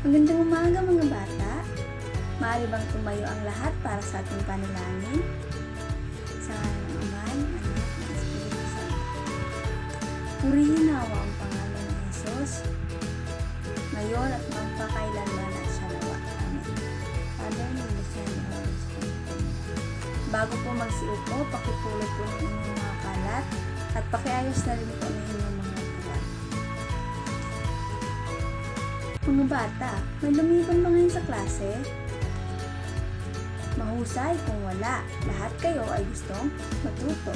Magandang umaga mga bata. Maaari bang tumayo ang lahat para sa ating panalangin? Sa ngalan ng Ama, ng Anak, ng Espiritu Santo. Purihin nawa ang pangalan ng Jesus, ngayon at magpakailanman at siya nawa. Amen. Father, nilisan ng Holy Spirit. Bago po magsiupo, pakipulot po ng inyong mga kalat at pakiayos na rin po ng inyong mga tuwa. Mga bata, may lumiban ba ngayon sa klase? Mahusay kung wala. Lahat kayo ay gustong matuto.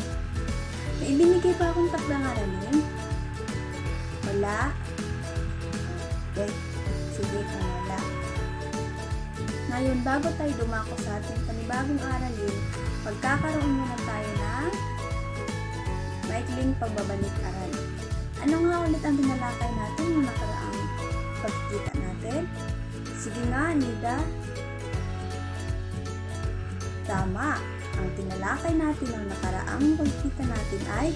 May ibinigay pa akong takdang aralin? Wala? Okay. Sige kung wala. Ngayon, bago tayo dumako sa ating panibagong aralin, pagkakaroon muna tayo ng maikling pagbabalik-aral. Ano nga ulit ang tinalakay natin nung nakaraang pagkikita natin? Sige nga, Nida. Tama. Ang tinalakay natin ng nakaraang pagkikita natin ay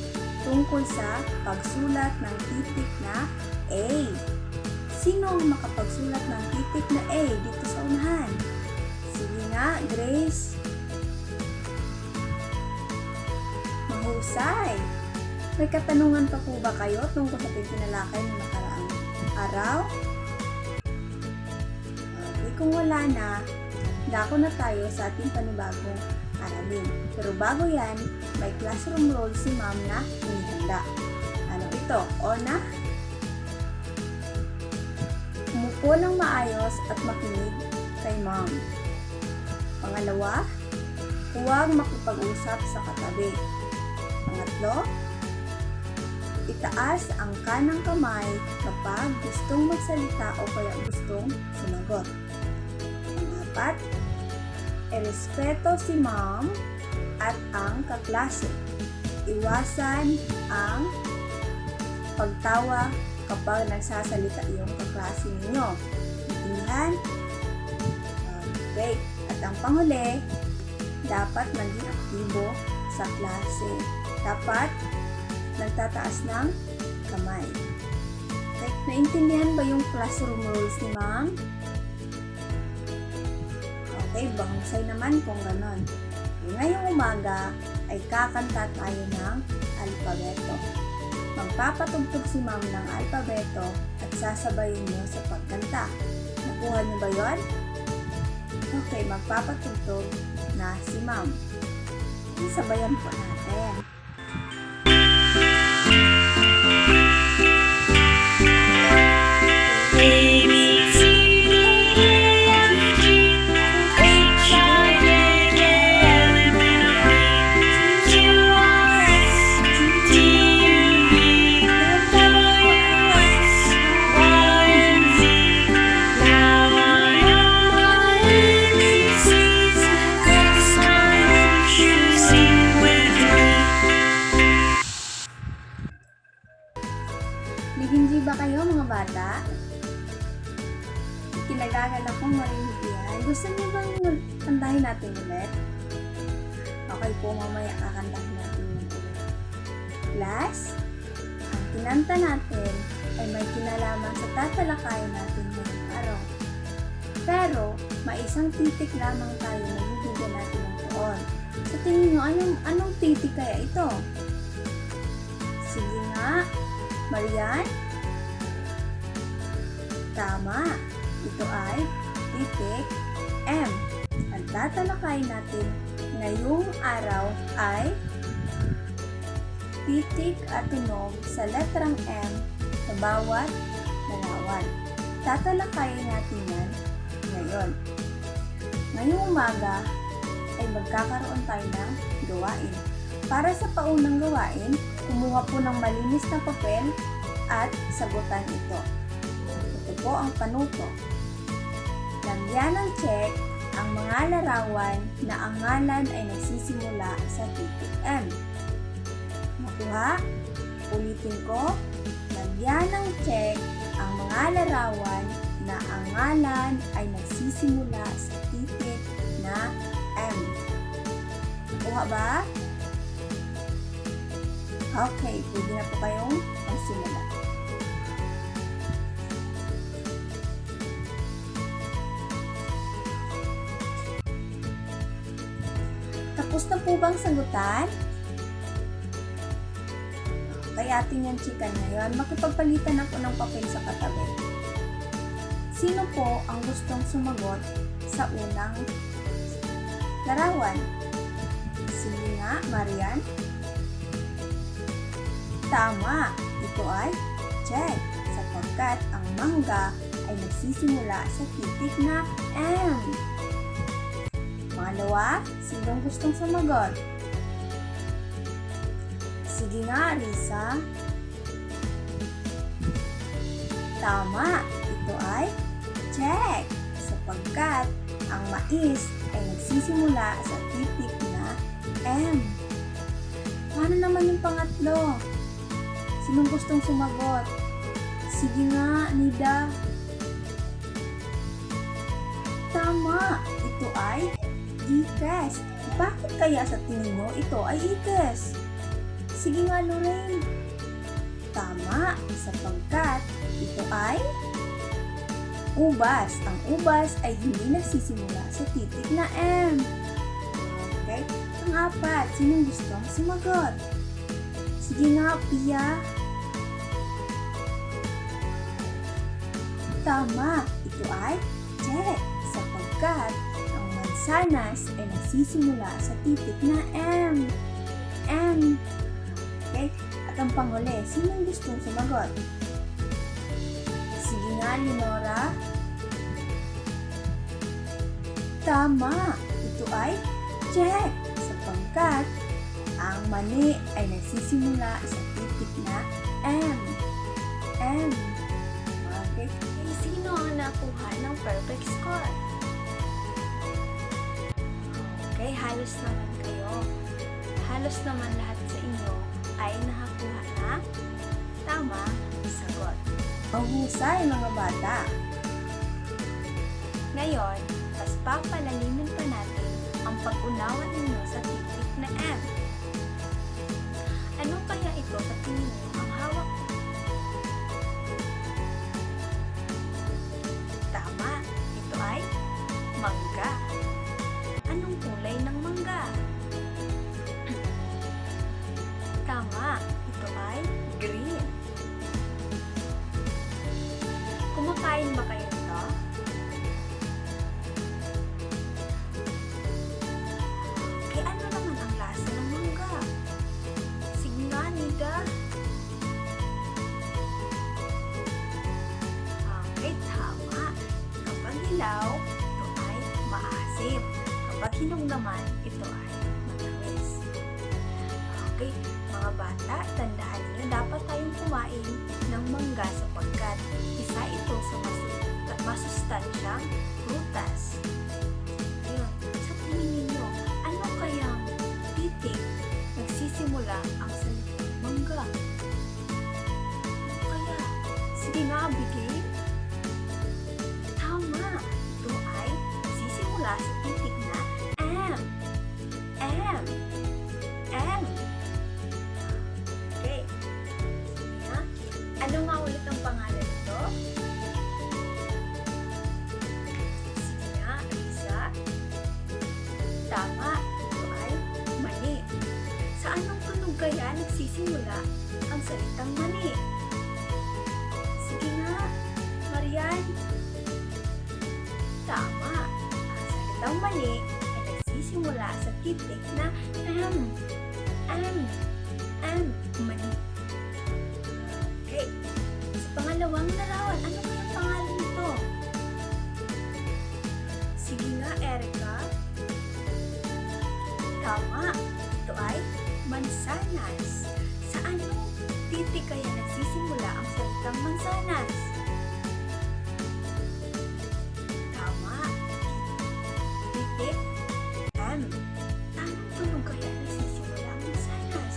tungkol sa pagsulat ng titik na A. Sino ang makapagsulat ng titik na A dito sa unahan? Sige nga, Grace. Mahusay. May katanungan pa po ba kayo tungkol sa tinalakay ng nakaraang araw? Okay, kung wala na, dako na tayo sa ating panibagong aralin. Pero bago yan, may classroom role si Ma'am na inihanda. Ano ito? Una, umupo ng maayos at makinig kay Ma'am. Pangalawa, huwag makipag-usap sa katabi. Pangatlo, itaas ang kanang kamay kapag gustong magsalita o kaya gustong sumagot. Pangapat, irespeto si Ma'am at ang kaklase. Iwasan ang pagtawa kapag nagsasalita yung kaklase ninyo. Intindihan? Okay. At ang panghuli, dapat maging aktibo sa klase. Dapat nagtataas ng kamay. Okay. Naintindihan ba yung classroom rules ni Ma'am? Okay, bahusay naman kung ganon. Ngayong umaga ay kakanta tayo ng alpabeto. Magpapatugtog si Ma'am ng alpabeto at sasabayin niyo sa pagkanta. Nakuha niyo ba yon? Okay, magpapatugtog na si Ma'am. Sabayan po natin. Naghindi ba kayo mga bata? Kinagagal akong marinig yan. Gusto niyo bang kantahin natin ulit? Okay po, mamaya kakantahin natin ulit. Class, ang kinanta natin ay may kinalaman sa tatalakayan natin ngayong araw. Pero, may isang titik lamang tayo na bibigyan natin ng tuon. Sa tingin mo, anong titik kaya ito? Sige nga, Marian? Tama. Ito ay titik M. Ang tatalakayin natin ngayong araw ay titik at tunog sa letrang M sa bawat larawan. Tatalakayin natin yan ngayon. Ngayong umaga ay magkakaroon tayo ng gawain. Para sa paunang gawain, kumuha po ng malinis na papel at sagutan ito. Ito po ang panuto. Lagyan ng check ang mga larawan na ang ngalan ay nagsisimula sa titik M. Nakuha? Ulitin ko. Lagyan ng check ang mga larawan na ang ngalan ay nagsisimula sa titik na M. Nakuha ba? Okay, pwede na po kayong magsimula. Tapos na po bang sagutan? Kaya ating yung chika ngayon, makipagpalitan ako ng papel sa katabi. Sino po ang gustong sumagot sa unang larawan? Sige nga, Marian. Tama, ito ay check, sapagkat ang mangga ay nagsisimula sa titik na M. Pangalawa, sinong gustong sumagot? Sige nga, Risa. Tama, ito ay check, sapagkat ang mais ay nagsisimula sa titik na M. Paano naman yung pangatlo? Sinong gustong sumagot? Sige nga, Nida. Tama, ito ay ikes. Bakit kaya sa tingin mo ito ay ikes? Sige nga, Lorraine. Tama, sapagkat ito ay ubas. Ang ubas ay hindi nagsisimula sa titik na M. Okay? Pang-apat, sinong gustong sumagot? Sige nga, Pia. Tama, ito ay check. Sapagkat ang mansanas ay nagsisimula sa titik na M. M. Okay? At ang panghuli, sinong gustong sumagot? Sige nga, Lenora. Tama, ito ay check, sapagkat ang mani ay nagsisimula sa titik na M. M. Okay. Sino ang nakuha ng perfect score? Okay, halos naman kayo. Halos naman lahat sa inyo ay nakakuha ng tamang sagot. Mahusay, mga bata. Ngayon, mas papalalimin pa natin ang pag-unawa ninyo sa titik na M. Ano kaya ito sa tingin niyo ang hawak ko? Tama, ito ay mangga. Anong kulay ng mangga? Tama, ito ay green. Kumakain ba kayo nito? Kaya ano naman ang lasa ng mangga? Sige nga, Nida. Okay, tama. Kapag hilaw, ito ay maasim. Kapag hinog naman, ito ay matamis. Okay, mga bata, tandaan niyo, dapat tayong kumain ng mangga sapagkat isa ito sa masustansyang prutas. Ayun, sa tingin ninyo, ano kayang titik nagsisimula ang salitang mangga? Ano kaya? Sige nga, Abigail. Tama, ito ay nagsisimula sa titik na M. M. M. Okay. Sige nga. Ano nga ulit ang pangalan nito? Sige nga, Risa. Tama, ito ay mani. Sa anong tunog kaya nagsisimula ang salitang mani? Sige nga, Marian. Tama, ang salitang mani ay nagsisimula sa titik na M. M. M. Mani. Okay. Sa pangalawang larawan, ano kayang pangalan nito? Sige nga, Erica. Tama, ito ay mansanas. Sa anong titik kaya nagsisimula ang salitang mansanas? Tama, titik M. Anong tunog kaya nagsisimula ang mansanas?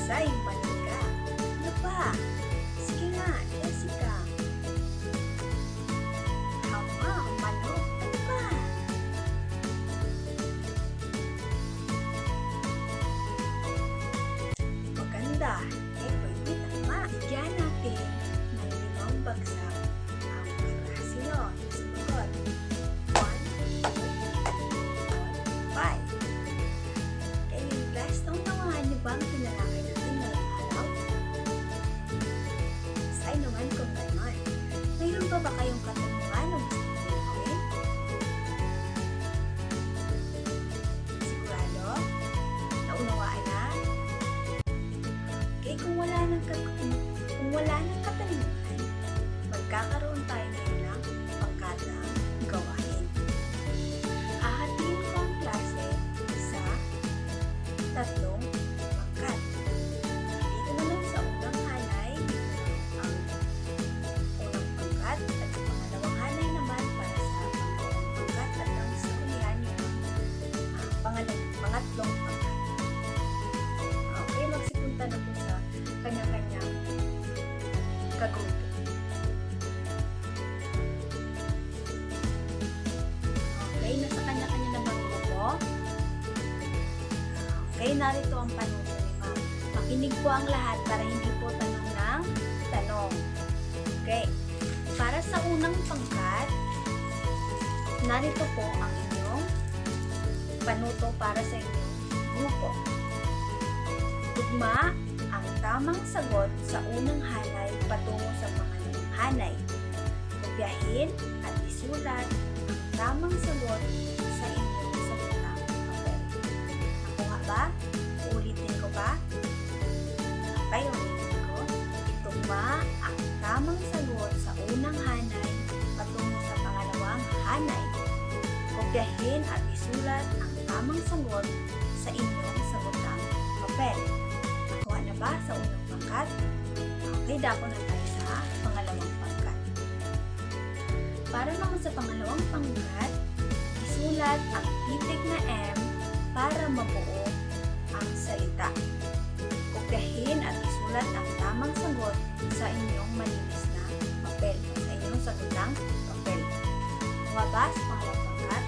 Mahusay, mali ka. Ano pa? Sige nga, Jessica. Tama, manok. Ano pa? Maganda. Pwede tama. Bigyan natin ng 5 bagsak ang karasino. Sumagot. 1, 2, 3, 4, 5. Kaya yung class, naunawaan niyo ba ang tinalakay natin ngayong araw? Sa naman kung gano'n. Mayroon pa ba kayong katanungan o gusto niyo gawin? Sigurado? Naunawaan na? Okay, kung wala nang katanungan, magkakaroon tayo ngayon ng pangkatang gawain. Hahatiin ko ang klase sa 3 pangkat. Dito naman sa unang hanay, dito ang unang pangkat at sa pangalawang hanay naman para sa pangalawang pangkat at ang sa ulihan yung pangatlong pangkat. Okay, magsipunta na po sa kanya-kanyang kagrupo. Okay, nasa kanya-kanya na bang grupo? Okay, narito ang panuto ni Ma'am. Makinig po ang lahat para hindi po tanong ng tanong. Okay, para sa unang pangkat, narito po ang inyong panuto para sa inyong grupo. Tugma ang tamang sagot sa unang hanay patungo sa pangalawang hanay. Kopyahin at isulat ang tamang sagot sa inyong salitang papel. Nakuha ba? Uulitin ko ba? Okay, ulitin ko. Itugma ang tamang sagot sa unang hanay patungo sa pangalawang hanay. Kopyahin at isulat ang tamang sagot sa inyong sagotang papel. Nakuha na ba sa unang pangkat? Okay, dako na tayo sa pangalawang pangkat. Para naman sa pangalawang pangkat, isulat ang titik na M para mabuo ang salita. Kopyahin at isulat ang tamang sagot sa inyong malinis na papel, sa inyong sagotang papel. Nakuha ba sa pangalawang pangkat?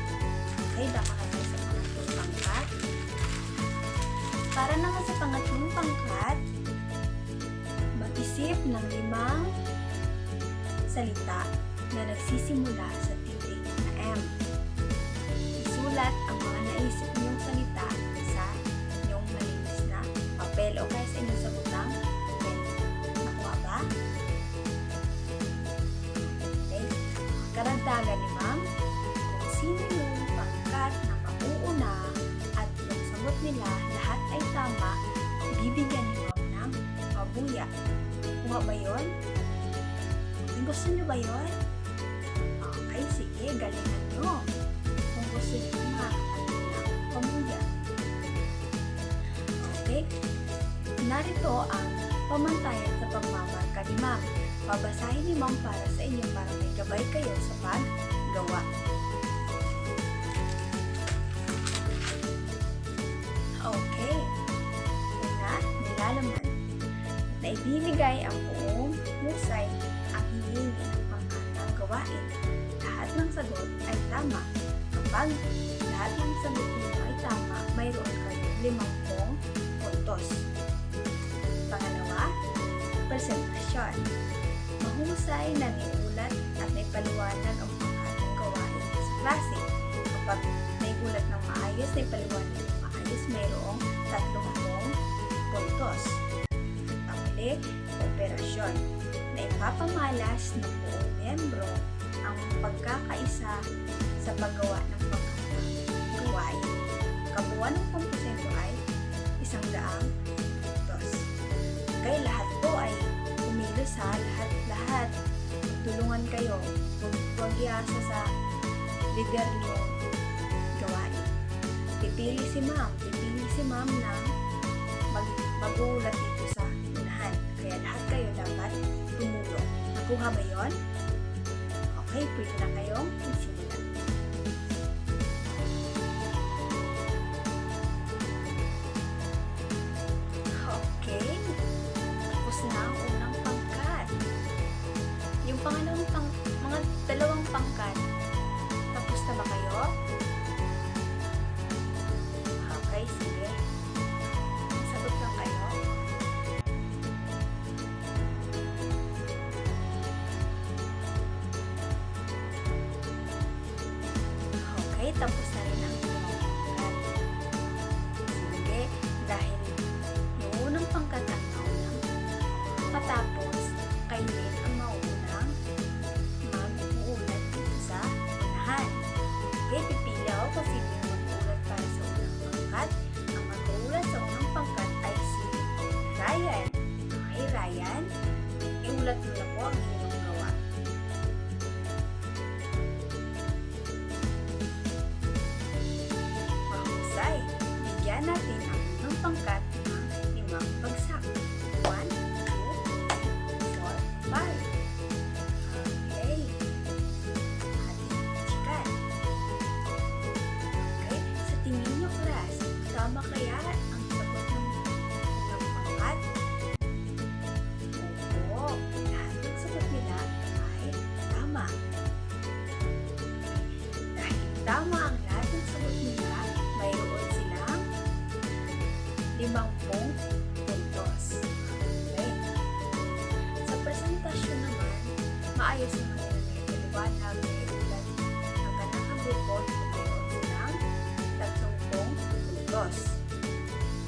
Okay, dako na tayo sa pangatlong pangkat. Para naman sa pangatlong pangkat, mag-isip ng 5 salita na nagsisimula sa titik na M. Isulat ang mga naisip niyong salita sa inyong malinis na papel o kaya sa inyong sagotang papel. Nakuha ba? Okay. Karagdagan ni Ma'am, kung sino yung pangkat na mauuna at yung sagot nila lahat ay tama, bibigyan ni Ma'am ng pabuya. Kuha ba yun? Gusto nyo ba yun? Okay, sige, galingan nyo. Kung gusto nyo makakatabi ng pabuya. Okay, narito ang pamantayan sa pagmamarka ni Ma'am. Babasahin ni Ma'am para sa inyo para may gabay kayo sa paggawa. Okay. Una, nilalaman. Naibibigay ang buong husay ang hinihingi ng pangkatang gawain. Lahat ng sagot ay tama. Kapag lahat ng sagot ninyo ay tama, mayroon kayong 50 puntos. Pangalawa, presentasyon. Mahusay na niulat at may paliwanag ang pangkatang gawain sa klase. Kapag naigulat ng maayos, may paliwanag ng maayos, mayroong 30 puntos. Panghuli, operasyon. Na ipapamalas ng buong miyembro ang pagkakaisa sa paggawa ng pangkatang gawain. Kabuuan ng pampusento ay 100 puntos. Kaya lahat po ay kumilos ha, lahat. Tulungan kayo. Huwag iasa sa leader nyo gawain. Pipili si ma'am na mag-uulat dito sa unahan. Kaya lahat kayo dapat tumulong. Nakuha ba yun? Okay, pwede na kayong magsimula. Okay. na rin ang limang pangkat. Sige, dahil yung unang pangkat ang naunang matapos, kayo din ang maunang mag-uulat dito sa unahan. Okay, pipili ako kung sino yung mag-uulat para sa unang pangkat. Ang mag-uulat sa unang pangkat ay si Ryan. Okay, Ryan, iulat mo na po ang inyong gawa. Mahusay, bigyan natin ang unang pangkat ng 5 bagsak. 1, 2, 3, 4, 5. Okay. Ating chikan. Okay. Sa tingin nyo, class, tama kaya ang sagot ng unang pangkat? Oo. Lahat ng sagot nila ay tama. Dahil tama ang lahat ng sagot nila, mayroon silang 50 puntos. Okay. Sa presentasyon naman, maayos naman nila na ipaliwanag na iulat ang kanang grupo na mayroon silang 30 puntos.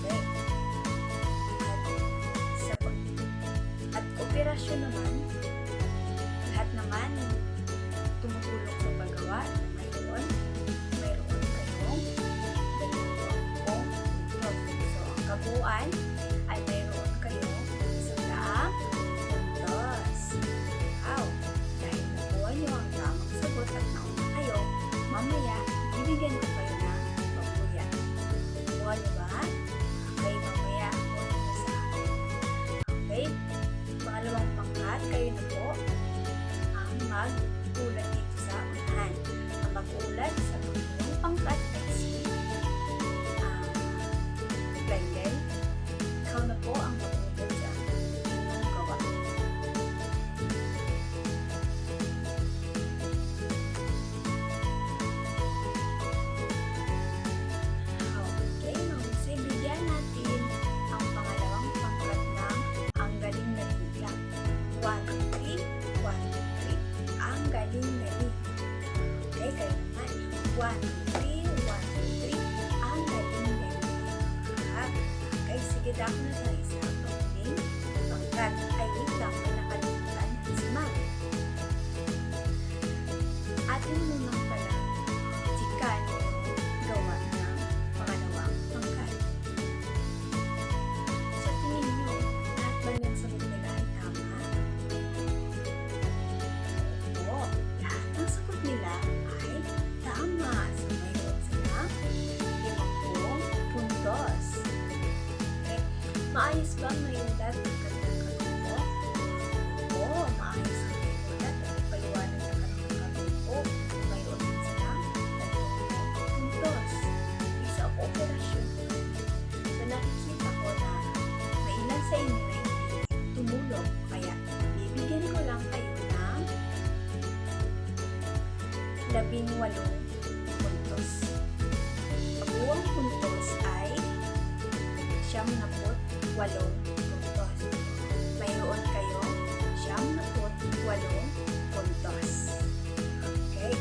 Okay. At kooperasyon naman, lahat naman tumutulong sa paggawa. Mayroon kayong 20 puntos. So, ang kabuuan ay mayroon kayong 100 puntos. Wow! Dahil nakuha nyo ang tamang sagot at nauna kayo, mamaya, bibigyan ko kayo ng pabuya. Nakuha nyo ba? Okay, mamaya, kuha nyo sa akin. Okay? Pangalawang pangkat, kayo na po ang mag-ulat dito sa unahan. Ang mag-ulat sa pangalawang pangkat ay si Glendale. Ikaw na po ang mag-ulat sa inyong gawa. Okay, mahusay, bigyan natin ang pangalawang pangkat ng ang galing-galing lang. 1, 2, 3, 1, 2, 3. Ang galing-galing. Okay, kayo naman. 1, 2, 3, 1, 2, 3. Ang galing-galing. Okay, sige, dako na tayo sa pangling pangkat. Ay, wait lang, may nakalimutan si Ma'am. Atin munang pala chikan yung gawa ng pangalawang pangkat. Sa tingin nyo, lahat ba ng sagot nila ay tama? Oo, lahat ng sagot nila ay tama. So, mayroon silang 50 puntos. Okay. Maayos ba ang mayulat ng kanilang kagrupo? Oo, maayos ang mayulat at ipaliwanag ng kanilang kagrupo. Mayroon din silang 30 puntos. Isa ang operasyon. So, nakikita ko na may ilan sa inyo na hindi tumulong. Kaya, bibigyan ko lang kayo ng 18 puntos. Ang buwang puntos ay 78 puntos. Mayroon kayong 78 puntos. Okay?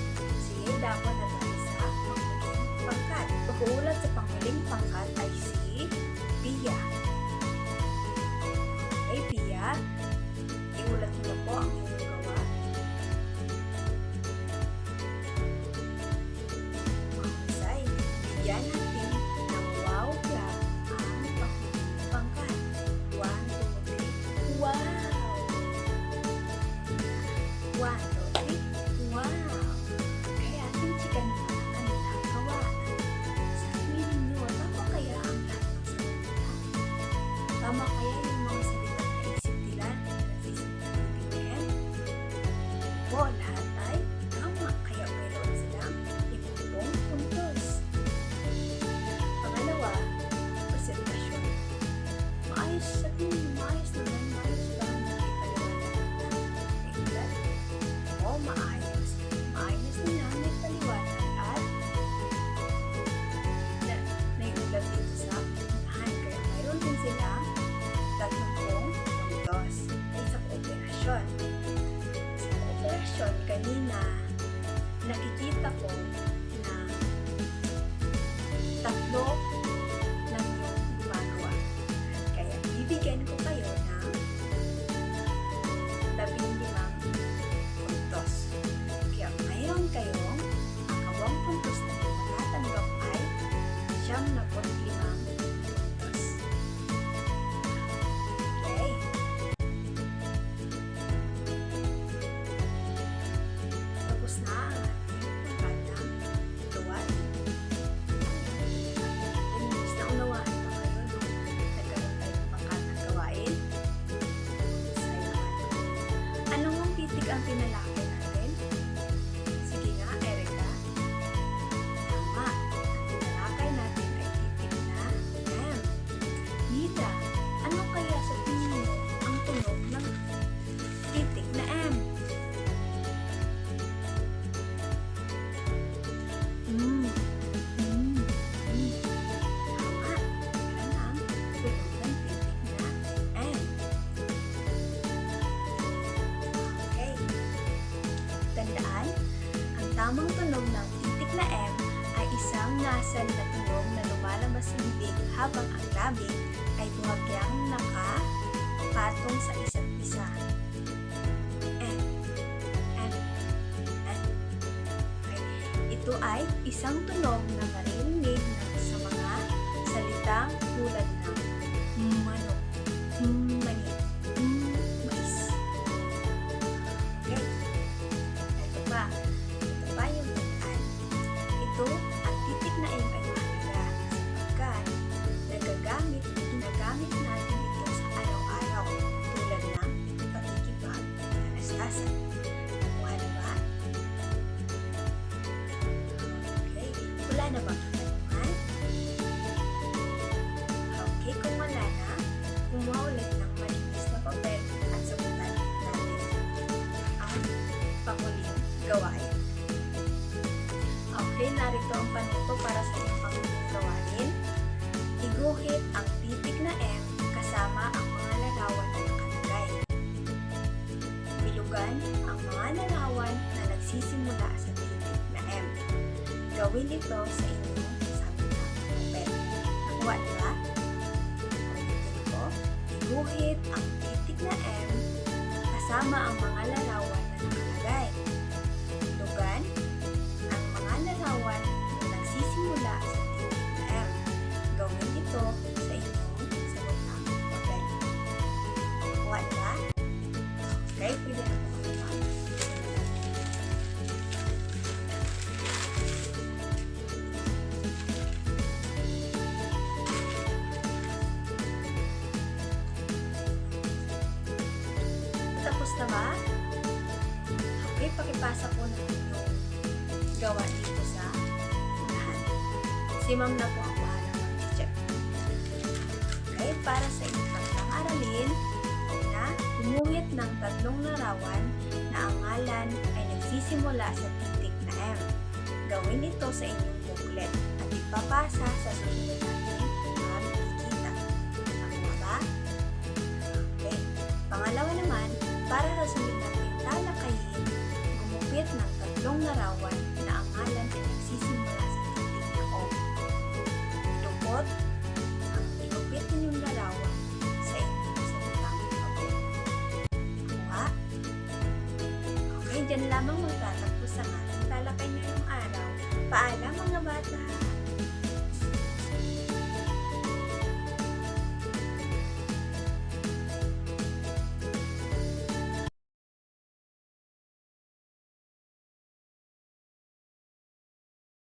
Sige, dapat na tayo sa panghuling pangkat. Pag-uulat sa panghuling pangkat ay si Pia. Okay, Pia, iulat mo na po ang inyong gawa. Mahusay, bigyan natin ng wow clap ang panghuling pangkat. 1, 2, 3, wow! 1, 2, 3, wow! Kaya ating chikan mo ang kanilang gawa. Sa tingin ninyo, tama kaya ang lahat ng sagot nila? Tama kaya yung mga salita na isip nila na nagsisipin? Po, lahat ay tama. Kaya mayroon silang 50 puntos. Pangalawa, presentasyon. Maayos sa tingin mo, maayos naman, maayos ba ang ipaliwanag na igulat? Oo, maayos. Maayos nila ang ipaliwanag at naigulat dito sa unahan. Kaya mayroon din silang tatlo lang yung gumagawa. Kaya bibigyan ko kayo ng 15 puntos. Kaya mayroon kayong ang 2 puntos na matatanggap ay 75 puntos. Okay. Tapos na ang ating pagkatang gawain. Tapos na unawaan pa kayo nung nagkaroon tayo ng pagkatang gawain. Masaya naman. Anong ang titik ang tinalakay natin? Sige nga, Erica. Tama. Ang tinalakay natin ay titik na M. Nita, ano kaya sa tingin mo ang tunog ng titik na M? Tama. Yan ang tunog ng titik na M. Okay. Tandaan, ang tamang tunog ng titik na M ay isang nasal na tunog na lumalabas sa bibig habang ang labi ay buhagyang nakapatong sa isa't isa. M, M, M. Okay. Ito ay isang tunog na maririnig sa mga salitang tulad ng manok, mani, mais. Okay. Ito pa yung tandaan. Ito, ang titik na M ay mahalaga sapagkat ginagamit natin ito sa araw-araw tulad ng pakikipag-alastasan. Nakuha na ba? Okay. Wala na ba katanungan? Okay, kung wala na, kumuha ulit ng malinis na papel at sabutan natin ang panghuling gawain. Okay, narito ang panuto para sa inyong panghuling gawain. Iguhit ang titik na M kasama ang mga larawan na nakalagay. Bilugan ang mga larawan na nagsisimula sa titik na M. Gawin ito sa inyong samitang papel. Nakuha na? Ulitin ko. Iguhit ang titik na M kasama ang mga larawan na nakalagay. Bilugan ang mga larawan na nagsisimula sa titik na M. Gawin ito sa inyong samitang papel. Nakuha na? Okay, pwede na po kayo pa. Tapos na ba? Okay, pakipasa po natin yung gawa dito sa unahan. Si ma'am na po ang bahala mag-check. Okay, para sa inyong tatlong aralin na gumuhit ng 3 larawan na ang ngalan ay nagsisimula sa titik na M. Gawin ito sa inyong booklet at ipapasa sa susunod natin makikita. Nakuha ba? Okay. Pangalawa naman, para sa sunod natin talakayin, gumuhit ng 3 larawan na ang ngalan ay nagsisimula sa titik na O. Lupot ang inupit ninyong larawan sa inyong samitang papel. Nakuha? Okay, dyan lamang magtatapos ang ating talakay ngayong araw. Paalam mga